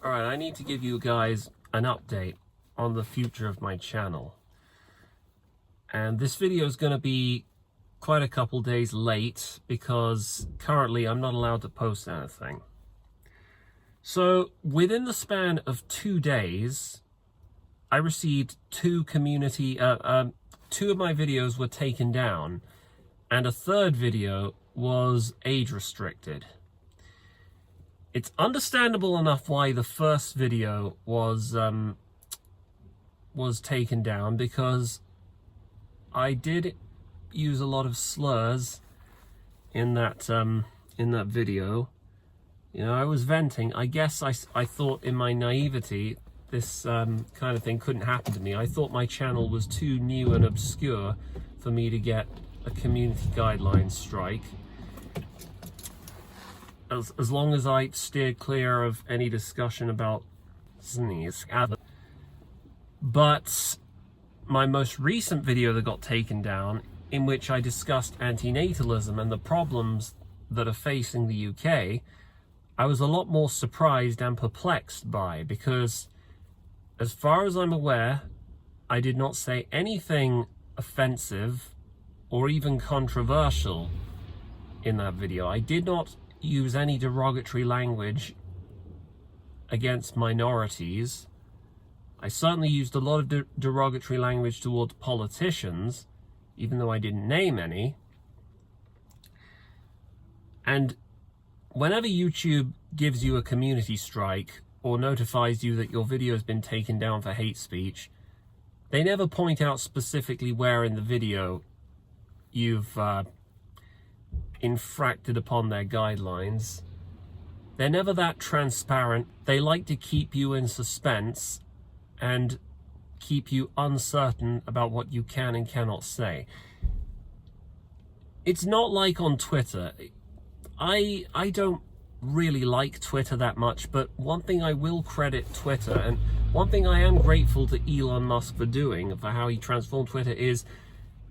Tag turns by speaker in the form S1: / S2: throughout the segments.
S1: Alright, I need to give you guys an update on the future of my channel. And this video is going to be quite a couple days late because currently I'm not allowed to post anything. So within the span of 2 days, I received two of my videos were taken down and a third video was age restricted. It's understandable enough why the first video was taken down, because I did use a lot of slurs in that video. You know, I was venting. I guess I thought in my naivety this kind of thing couldn't happen to me. I thought my channel was too new and obscure for me to get a community guidelines strike. As long as I steered clear of any discussion about sneeze. But my most recent video that got taken down, in which I discussed antinatalism and the problems that are facing the UK, I was a lot more surprised and perplexed by, because as far as I'm aware, I did not say anything offensive or even controversial in that video. I did not use any derogatory language against minorities. I certainly used a lot of derogatory language towards politicians, even though I didn't name any. And whenever YouTube gives you a community strike or notifies you that your video has been taken down for hate speech, they never point out specifically where in the video you've infracted upon their guidelines. They're never that transparent. They like to keep you in suspense and keep you uncertain about what you can and cannot say. It's not like on Twitter. I don't really like Twitter that much, but one thing I will credit Twitter, and one thing I am grateful to Elon Musk for doing, for how he transformed Twitter, is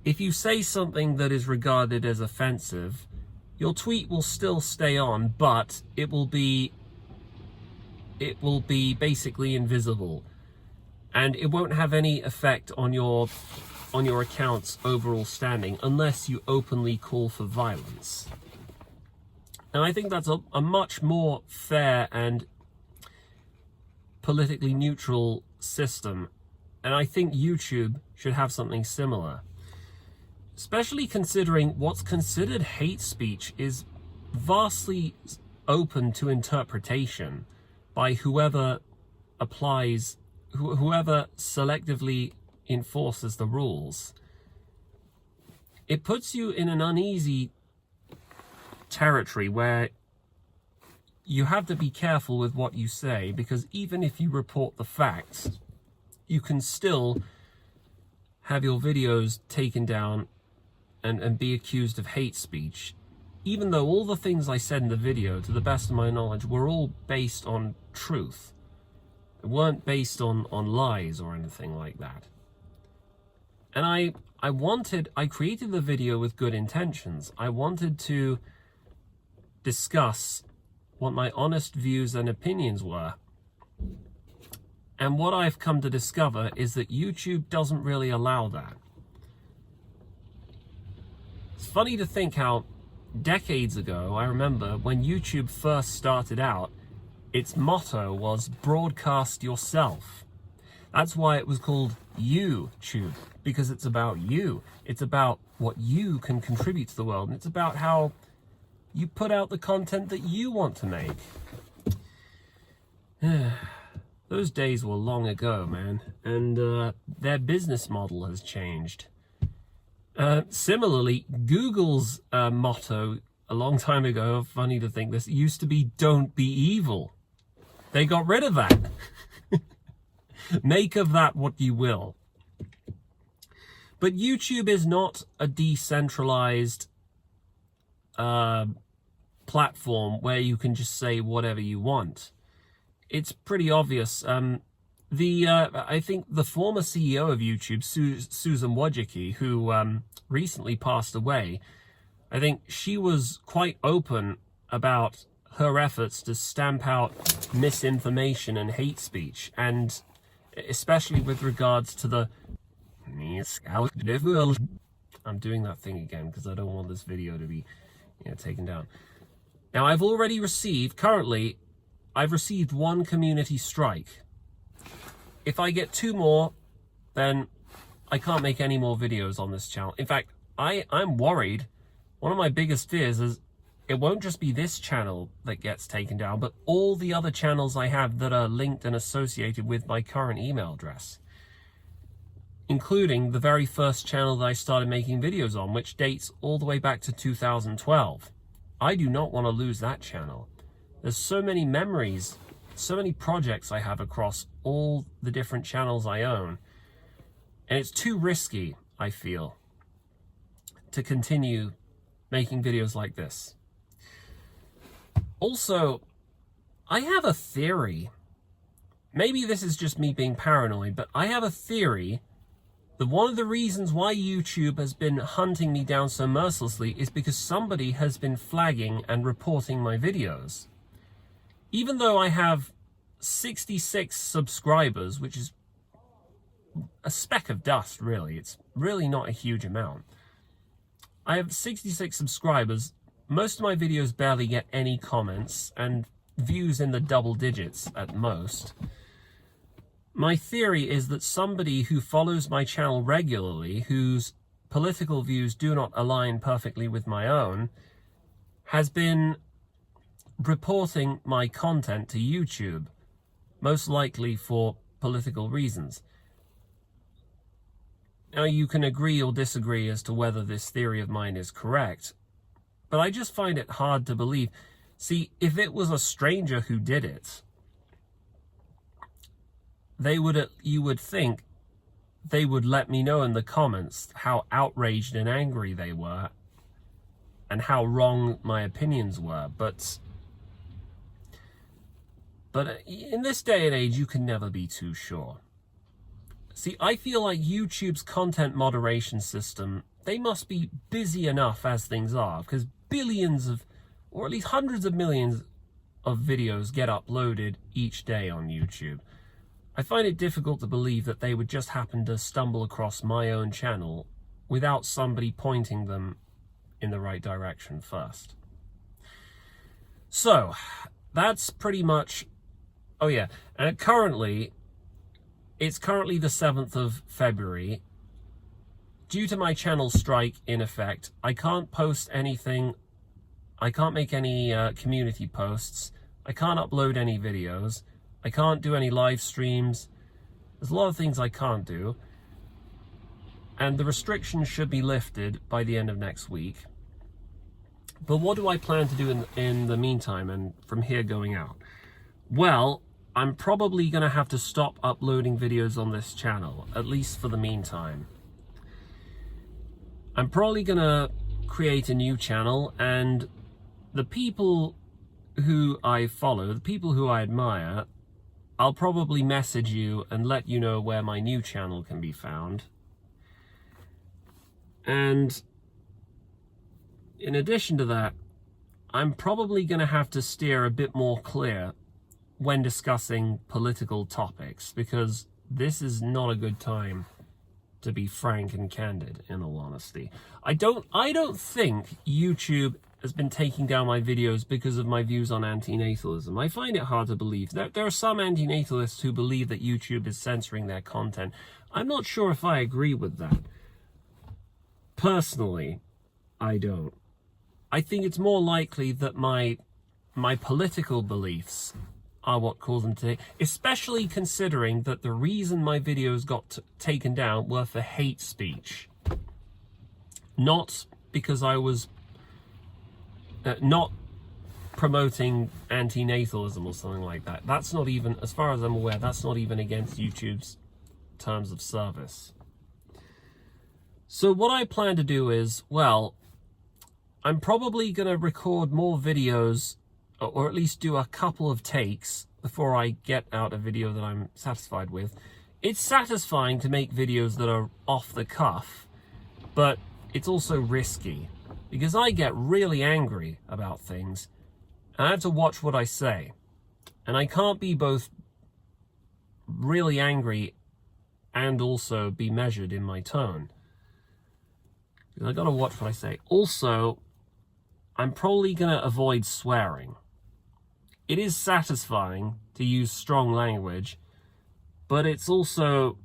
S1: if you say something that is regarded as offensive, your tweet will still stay on, but it will be basically invisible, and it won't have any effect on your account's overall standing unless you openly call for violence. And I think that's a much more fair and politically neutral system, and I think YouTube should have something similar. Especially considering what's considered hate speech is vastly open to interpretation by whoever selectively enforces the rules. It puts you in an uneasy territory where you have to be careful with what you say, because even if you report the facts, you can still have your videos taken down and be accused of hate speech, even though all the things I said in the video, to the best of my knowledge, were all based on truth. They weren't based on lies or anything like that. And I created the video with good intentions. I wanted to discuss what my honest views and opinions were. And what I've come to discover is that YouTube doesn't really allow that. It's funny to think how decades ago, I remember when YouTube first started out, its motto was broadcast yourself. That's why it was called YouTube, because it's about you. It's about what you can contribute to the world, and it's about how you put out the content that you want to make. Those days were long ago, man, and their business model has changed. Similarly, Google's motto a long time ago, funny to think this, used to be "Don't be evil." They got rid of that. Make of that what you will. But YouTube is not a decentralized platform where you can just say whatever you want. It's pretty obvious. I think the former CEO of YouTube, Susan Wojcicki, who recently passed away, I think she was quite open about her efforts to stamp out misinformation and hate speech, and especially with regards to the... I'm doing that thing again because I don't want this video to be taken down. Now, I've already received, currently, I've received 1 community strike. If I get 2 more, then I can't make any more videos on this channel. In fact, I'm worried. One of my biggest fears is it won't just be this channel that gets taken down, but all the other channels I have that are linked and associated with my current email address, including the very first channel that I started making videos on, which dates all the way back to 2012. I do not want to lose that channel. There's so many memories, so many projects I have across all the different channels I own, and it's too risky, I feel, to continue making videos like this. Also, I have a theory. Maybe this is just me being paranoid, but I have a theory that one of the reasons why YouTube has been hunting me down so mercilessly is because somebody has been flagging and reporting my videos. Even though I have 66 subscribers, which is a speck of dust, really. It's really not a huge amount. I have 66 subscribers. Most of my videos barely get any comments, and views in the double digits at most. My theory is that somebody who follows my channel regularly, whose political views do not align perfectly with my own, has been reporting my content to YouTube, most likely for political reasons. Now, you can agree or disagree as to whether this theory of mine is correct, but I just find it hard to believe. See, if it was a stranger who did it, you would think they would let me know in the comments how outraged and angry they were and how wrong my opinions were. But in this day and age, you can never be too sure. See, I feel like YouTube's content moderation system, they must be busy enough as things are, because billions of, or at least hundreds of millions of videos get uploaded each day on YouTube. I find it difficult to believe that they would just happen to stumble across my own channel without somebody pointing them in the right direction first. So, that's pretty much... Oh yeah, and it's currently the 7th of February. Due to my channel strike in effect, I can't post anything. I can't make any community posts. I can't upload any videos. I can't do any live streams. There's a lot of things I can't do. And the restrictions should be lifted by the end of next week. But what do I plan to do in the meantime and from here going out? Well, I'm probably going to have to stop uploading videos on this channel, at least for the meantime. I'm probably going to create a new channel, and the people who I follow, the people who I admire, I'll probably message you and let you know where my new channel can be found. And in addition to that, I'm probably going to have to steer a bit more clear when discussing political topics, because this is not a good time to be frank and candid, in all honesty. I don't think YouTube has been taking down my videos because of my views on antinatalism. I find it hard to believe. There are some antinatalists who believe that YouTube is censoring their content. I'm not sure if I agree with that. Personally, I don't. I think it's more likely that my political beliefs are what caused them to, especially considering that the reason my videos got taken down were for hate speech. Not because I was not promoting antinatalism or something like that. That's not even, as far as I'm aware, that's not even against YouTube's terms of service. So what I plan to do is, well, I'm probably going to record more videos, or at least do a couple of takes before I get out a video that I'm satisfied with. It's satisfying to make videos that are off the cuff, but it's also risky, because I get really angry about things, and I have to watch what I say. And I can't be both really angry and also be measured in my tone. I gotta watch what I say. Also, I'm probably gonna avoid swearing. It is satisfying to use strong language, but it's also,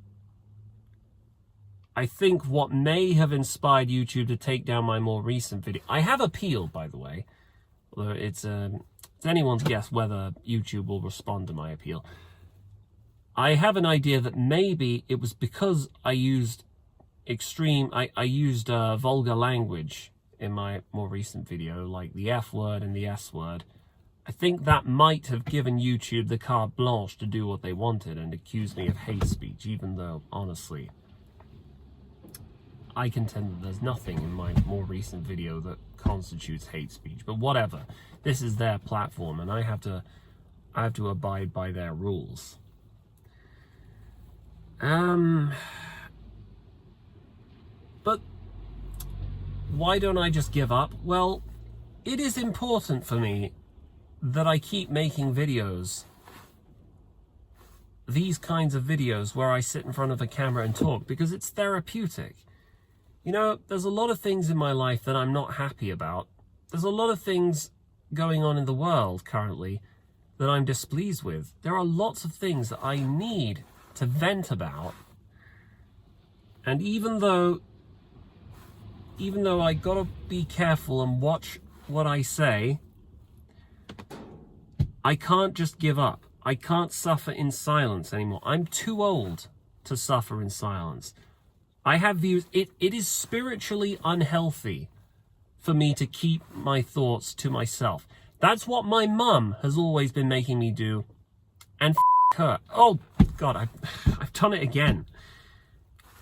S1: I think, what may have inspired YouTube to take down my more recent video. I have appealed, by the way, although it's anyone's guess whether YouTube will respond to my appeal. I have an idea that maybe it was because I used vulgar language in my more recent video, like the F word and the S word. I think that might have given YouTube the carte blanche to do what they wanted and accuse me of hate speech, even though, honestly, I contend that there's nothing in my more recent video that constitutes hate speech. But whatever, this is their platform, and I have to abide by their rules. But why don't I just give up? Well, it is important for me that I keep making videos, these kinds of videos where I sit in front of a camera and talk, because it's therapeutic. You know, there's a lot of things in my life that I'm not happy about. There's a lot of things going on in the world currently that I'm displeased with. There are lots of things that I need to vent about. And even though I gotta be careful and watch what I say, I can't just give up. I can't suffer in silence anymore. I'm too old to suffer in silence. I have views. It is spiritually unhealthy for me to keep my thoughts to myself. That's what my mum has always been making me do. And her. Oh, God, I've done it again.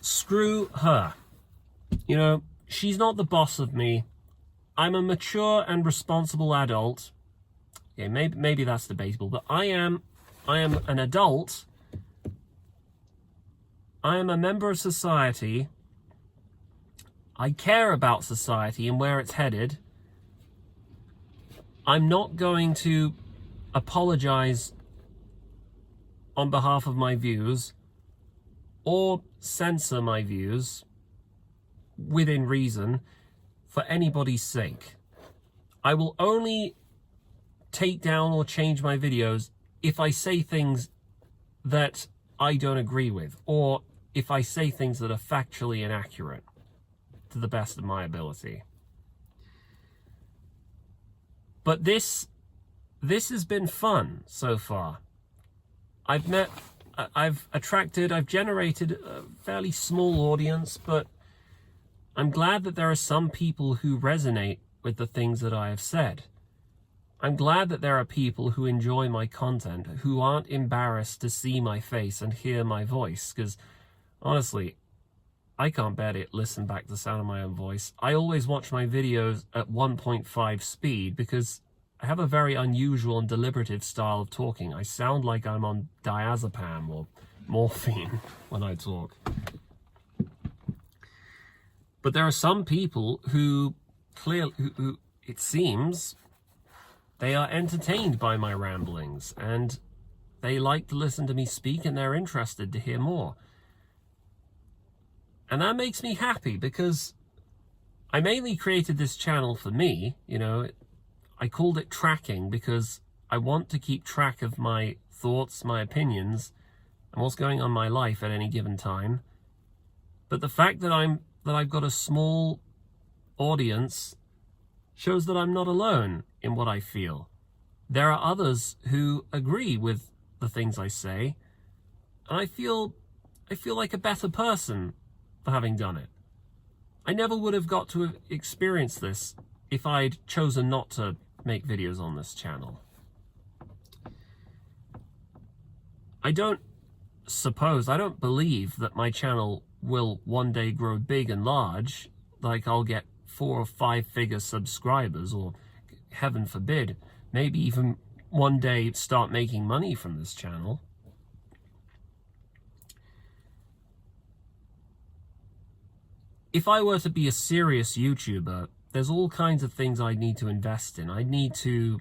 S1: Screw her. You know, she's not the boss of me. I'm a mature and responsible adult. Yeah, maybe that's debatable, but I am an adult. I am a member of society. I care about society and where it's headed. I'm not going to apologize on behalf of my views or censor my views within reason for anybody's sake. I will only take down or change my videos if I say things that I don't agree with, or if I say things that are factually inaccurate to the best of my ability. But this has been fun so far. I've generated a fairly small audience, but I'm glad that there are some people who resonate with the things that I have said. I'm glad that there are people who enjoy my content, who aren't embarrassed to see my face and hear my voice, because honestly, I can't bear to listen back to the sound of my own voice. I always watch my videos at 1.5 speed because I have a very unusual and deliberative style of talking. I sound like I'm on diazepam or morphine when I talk. But there are some people who it seems, they are entertained by my ramblings and they like to listen to me speak and they're interested to hear more. And that makes me happy because I mainly created this channel for me. You know, I called it Tracking because I want to keep track of my thoughts, my opinions, and what's going on in my life at any given time. But the fact that I've got a small audience shows that I'm not alone in what I feel. There are others who agree with the things I say, and I feel like a better person for having done it. I never would have got to experience this if I'd chosen not to make videos on this channel. I don't believe that my channel will one day grow big and large, like I'll get 4 or 5 figure subscribers, or heaven forbid, maybe even one day start making money from this channel. If I were to be a serious YouTuber, there's all kinds of things I'd need to invest in. I'd need to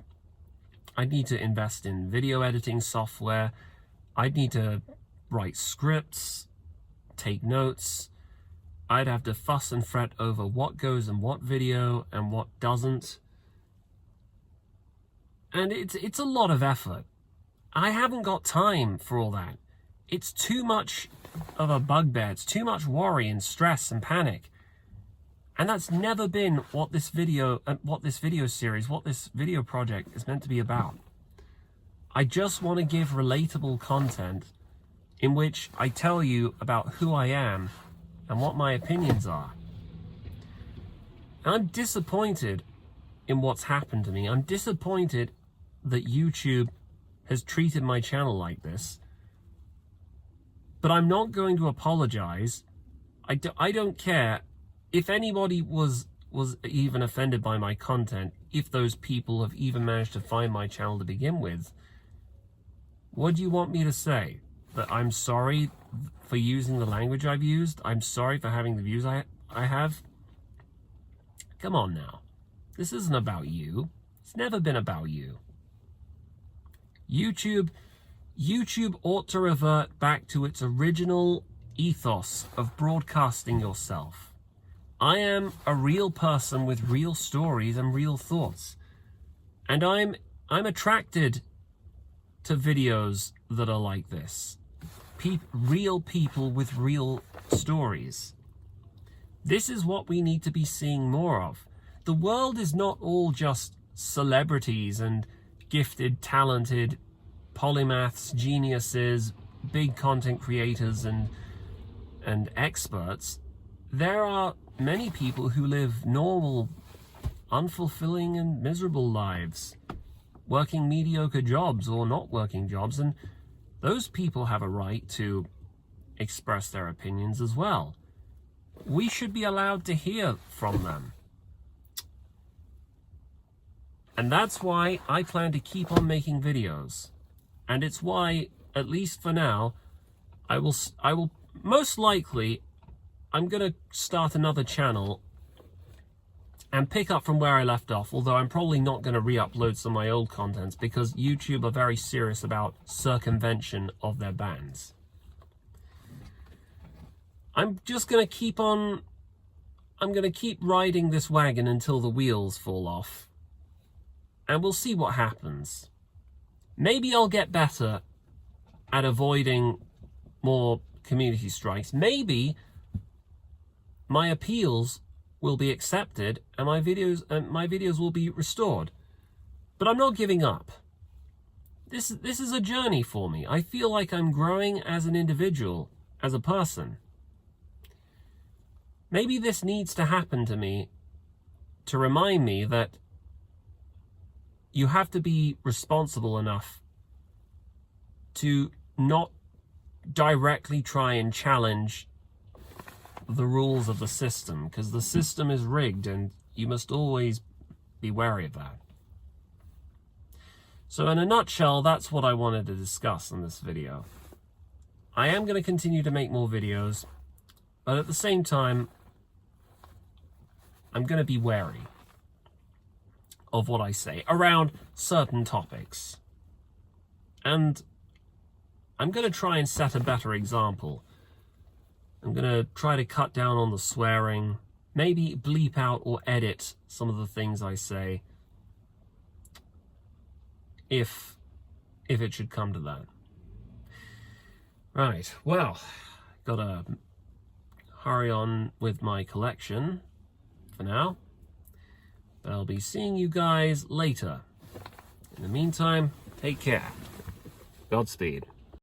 S1: I'd need to invest in video editing software. I'd need to write scripts, take notes. I'd have to fuss and fret over what goes in what video and what doesn't. And it's a lot of effort. I haven't got time for all that. It's too much of a bugbear. It's too much worry and stress and panic. And that's never been what this video series, what this video project is meant to be about. I just want to give relatable content in which I tell you about who I am and what my opinions are. And I'm disappointed in what's happened to me. I'm disappointed that YouTube has treated my channel like this. But I'm not going to apologize. I don't care if anybody was even offended by my content, if those people have even managed to find my channel to begin with. What do you want me to say? That I'm sorry for using the language I've used? I'm sorry for having the views I have? Come on now. This isn't about you. It's never been about you. YouTube ought to revert back to its original ethos of broadcasting yourself. I am a real person with real stories and real thoughts. And I'm attracted to videos that are like this. Real people with real stories. This is what we need to be seeing more of. The world is not all just celebrities and gifted, talented polymaths, geniuses, big content creators and experts. There are many people who live normal, unfulfilling and miserable lives, working mediocre jobs or not working jobs, and those people have a right to express their opinions as well. We should be allowed to hear from them. And that's why I plan to keep on making videos. And it's why, at least for now, I will most likely, I'm going to start another channel and pick up from where I left off, although I'm probably not going to re-upload some of my old contents because YouTube are very serious about circumvention of their bans. I'm just going to keep on, I'm going to keep riding this wagon until the wheels fall off. And we'll see what happens. Maybe I'll get better at avoiding more community strikes. Maybe my appeals will be accepted and my videos will be restored. But I'm not giving up. This is a journey for me. I feel like I'm growing as an individual, as a person. Maybe this needs to happen to me to remind me that you have to be responsible enough to not directly try and challenge the rules of the system, because the system is rigged and you must always be wary of that. So in a nutshell, that's what I wanted to discuss in this video. I am going to continue to make more videos, but at the same time, I'm going to be wary of what I say around certain topics. And I'm going to try and set a better example. I'm going to try to cut down on the swearing, maybe bleep out or edit some of the things I say, if it should come to that. Right, well, gotta hurry on with my collection for now. But I'll be seeing you guys later. In the meantime, take care. Godspeed.